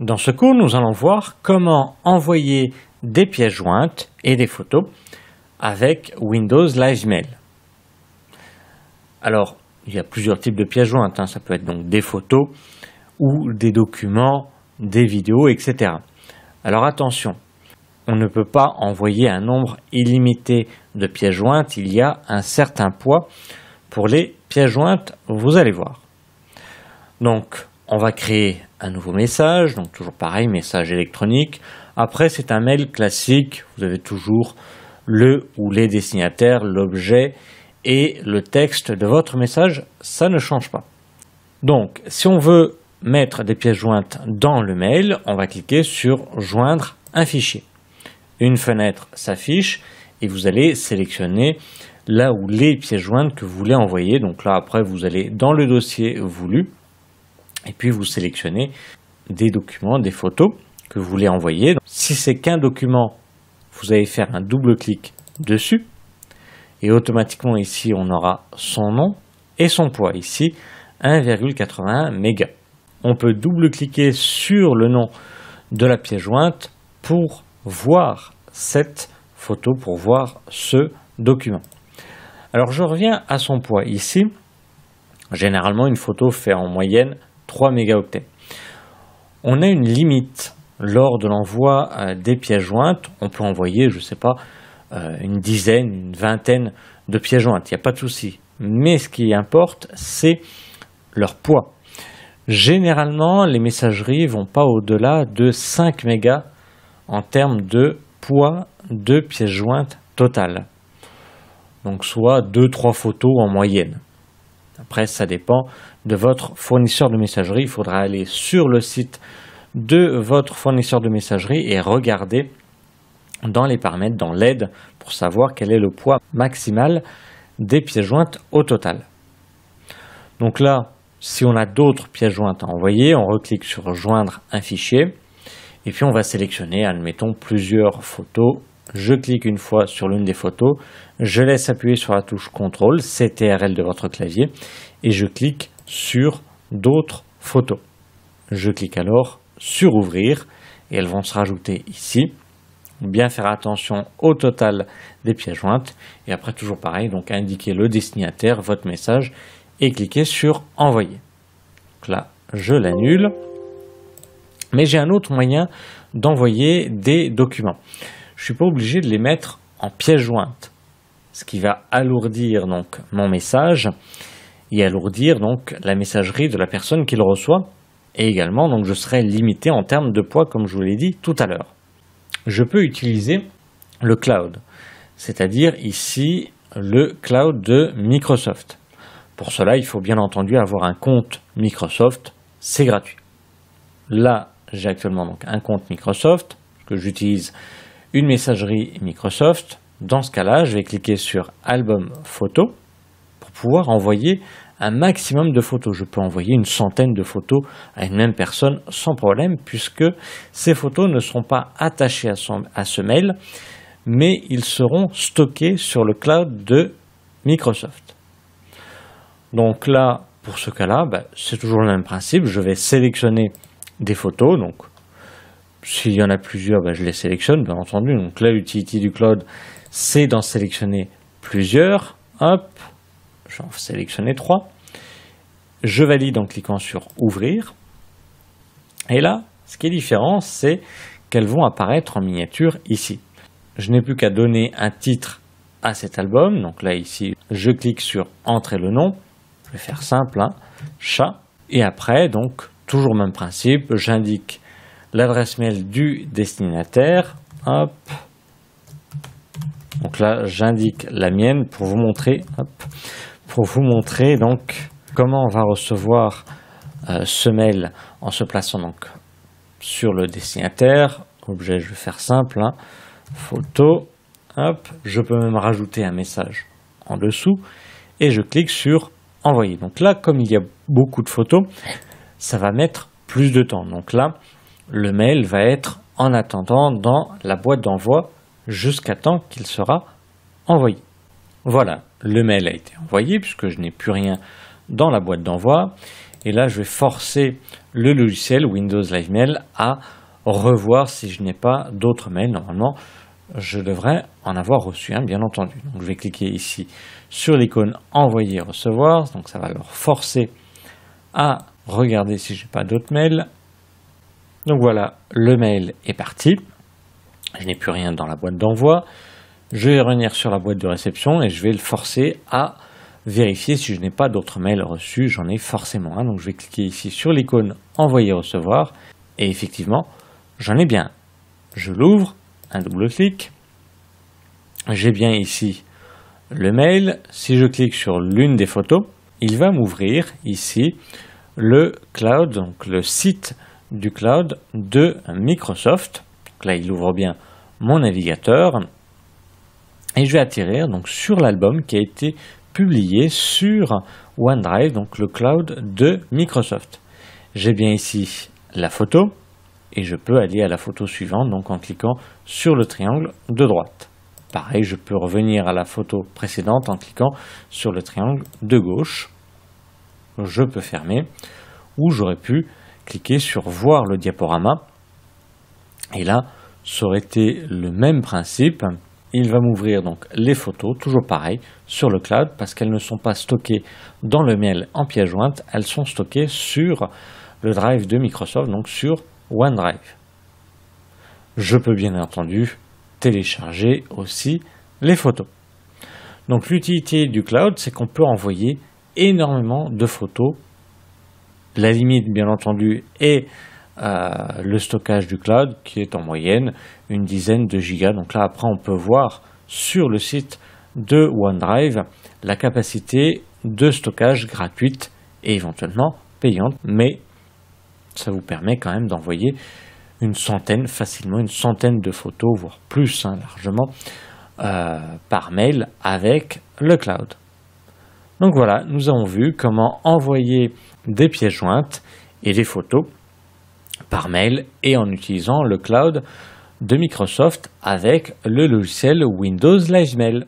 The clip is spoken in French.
Dans ce cours, nous allons voir comment envoyer des pièces jointes et des photos avec Windows Live Mail. Alors, il y a plusieurs types de pièces jointes, ça peut être donc des photos ou des documents, des vidéos, etc. Alors attention, on ne peut pas envoyer un nombre illimité de pièces jointes, il y a un certain poids pour les pièces jointes, vous allez voir. Donc, on va créer un nouveau message, donc toujours pareil, message électronique. Après, c'est un mail classique, vous avez toujours le ou les destinataires, l'objet et le texte de votre message, ça ne change pas. Donc, si on veut mettre des pièces jointes dans le mail, on va cliquer sur « Joindre un fichier ». Une fenêtre s'affiche et vous allez sélectionner là où les pièces jointes que vous voulez envoyer. Donc là, après, vous allez dans le dossier voulu et puis vous sélectionnez des documents, des photos que vous voulez envoyer. Si c'est qu'un document, vous allez faire un double-clic dessus et automatiquement ici, on aura son nom et son poids. Ici, 1,81 mégas. On peut double-cliquer sur le nom de la pièce jointe pour voir cette photo, pour voir ce document. Alors, je reviens à son poids. Ici, généralement, une photo fait en moyenne 3 mégaoctets. On a une limite lors de l'envoi des pièces jointes. On peut envoyer, je ne sais pas, une dizaine, une vingtaine de pièces jointes. Il n'y a pas de souci. Mais ce qui importe, c'est leur poids. Généralement, les messageries ne vont pas au-delà de 5 mégas en termes de poids de pièces jointes totales. Donc soit 2-3 photos en moyenne. Après, ça dépend de votre fournisseur de messagerie. Il faudra aller sur le site de votre fournisseur de messagerie et regarder dans les paramètres, dans l'aide, pour savoir quel est le poids maximal des pièces jointes au total. Donc là, si on a d'autres pièces jointes à envoyer, on reclique sur « Joindre un fichier » et puis on va sélectionner, admettons, plusieurs photos. Je clique une fois sur l'une des photos, je laisse appuyer sur la touche CTRL, CTRL de votre clavier, et je clique sur d'autres photos. Je clique alors sur ouvrir, et elles vont se rajouter ici. Bien faire attention au total des pièces jointes, et après toujours pareil, donc indiquer le destinataire, votre message, et cliquer sur envoyer. Donc là, je l'annule, mais j'ai un autre moyen d'envoyer des documents. Je ne suis pas obligé de les mettre en pièces jointes, ce qui va alourdir donc mon message et alourdir donc la messagerie de la personne qui le reçoit, et également donc je serai limité en termes de poids comme je vous l'ai dit tout à l'heure. Je peux utiliser le cloud, c'est-à-dire ici le cloud de Microsoft. Pour cela, il faut bien entendu avoir un compte Microsoft, c'est gratuit. Là, j'ai actuellement donc un compte Microsoft que j'utilise une messagerie Microsoft. Dans ce cas-là, je vais cliquer sur Album Photos pour pouvoir envoyer un maximum de photos. Je peux envoyer une centaine de photos à une même personne sans problème puisque ces photos ne seront pas attachées à ce mail, mais ils seront stockés sur le cloud de Microsoft. Donc là, pour ce cas-là, c'est toujours le même principe. Je vais sélectionner des photos. Donc, s'il y en a plusieurs, je les sélectionne, bien entendu. Donc là, l'utilité du cloud, c'est d'en sélectionner plusieurs. Hop, je vais en sélectionner 3. Je valide en cliquant sur Ouvrir. Et là, ce qui est différent, c'est qu'elles vont apparaître en miniature ici. Je n'ai plus qu'à donner un titre à cet album. Donc là, ici, je clique sur Entrer le nom. Je vais faire simple, chat. Et après, donc, toujours même principe, j'indique l'adresse mail du destinataire. Hop. Donc là, j'indique la mienne pour vous montrer, donc comment on va recevoir ce mail en se plaçant donc sur le destinataire. Objet, je vais faire simple, photo. Hop. Je peux même rajouter un message en dessous et je clique sur envoyer. Donc là, comme il y a beaucoup de photos, ça va mettre plus de temps. Donc là, le mail va être en attendant dans la boîte d'envoi jusqu'à temps qu'il sera envoyé. Voilà, le mail a été envoyé puisque je n'ai plus rien dans la boîte d'envoi. Et là, je vais forcer le logiciel Windows Live Mail à revoir si je n'ai pas d'autres mails. Normalement, je devrais en avoir reçu un, bien entendu. Donc, je vais cliquer ici sur l'icône envoyer recevoir. Donc, ça va leur forcer à regarder si je n'ai pas d'autres mails. Donc voilà, le mail est parti. Je n'ai plus rien dans la boîte d'envoi. Je vais revenir sur la boîte de réception et je vais le forcer à vérifier si je n'ai pas d'autres mails reçus. J'en ai forcément un. Donc je vais cliquer ici sur l'icône envoyer recevoir. Et effectivement, j'en ai bien. Je l'ouvre, un double clic. J'ai bien ici le mail. Si je clique sur l'une des photos, il va m'ouvrir ici le cloud, donc le site du cloud de Microsoft. Donc là, il ouvre bien mon navigateur et je vais atterrir donc sur l'album qui a été publié sur OneDrive, donc le cloud de Microsoft. J'ai bien ici la photo et je peux aller à la photo suivante donc en cliquant sur le triangle de droite. Pareil, je peux revenir à la photo précédente en cliquant sur le triangle de gauche. Je peux fermer, ou j'aurais pu cliquer sur voir le diaporama et là ça aurait été le même principe. Il va m'ouvrir donc les photos, toujours pareil, sur le cloud parce qu'elles ne sont pas stockées dans le mail en pièce jointe, elles sont stockées sur le drive de Microsoft, donc sur OneDrive. Je peux bien entendu télécharger aussi les photos. Donc l'utilité du cloud, c'est qu'on peut envoyer énormément de photos. La limite, bien entendu, est le stockage du cloud qui est en moyenne une dizaine de gigas. Donc là, après, on peut voir sur le site de OneDrive la capacité de stockage gratuite et éventuellement payante. Mais ça vous permet quand même d'envoyer facilement une centaine de photos, voire plus, largement, par mail avec le cloud. Donc voilà, nous avons vu comment envoyer des pièces jointes et des photos par mail et en utilisant le cloud de Microsoft avec le logiciel Windows Live Mail.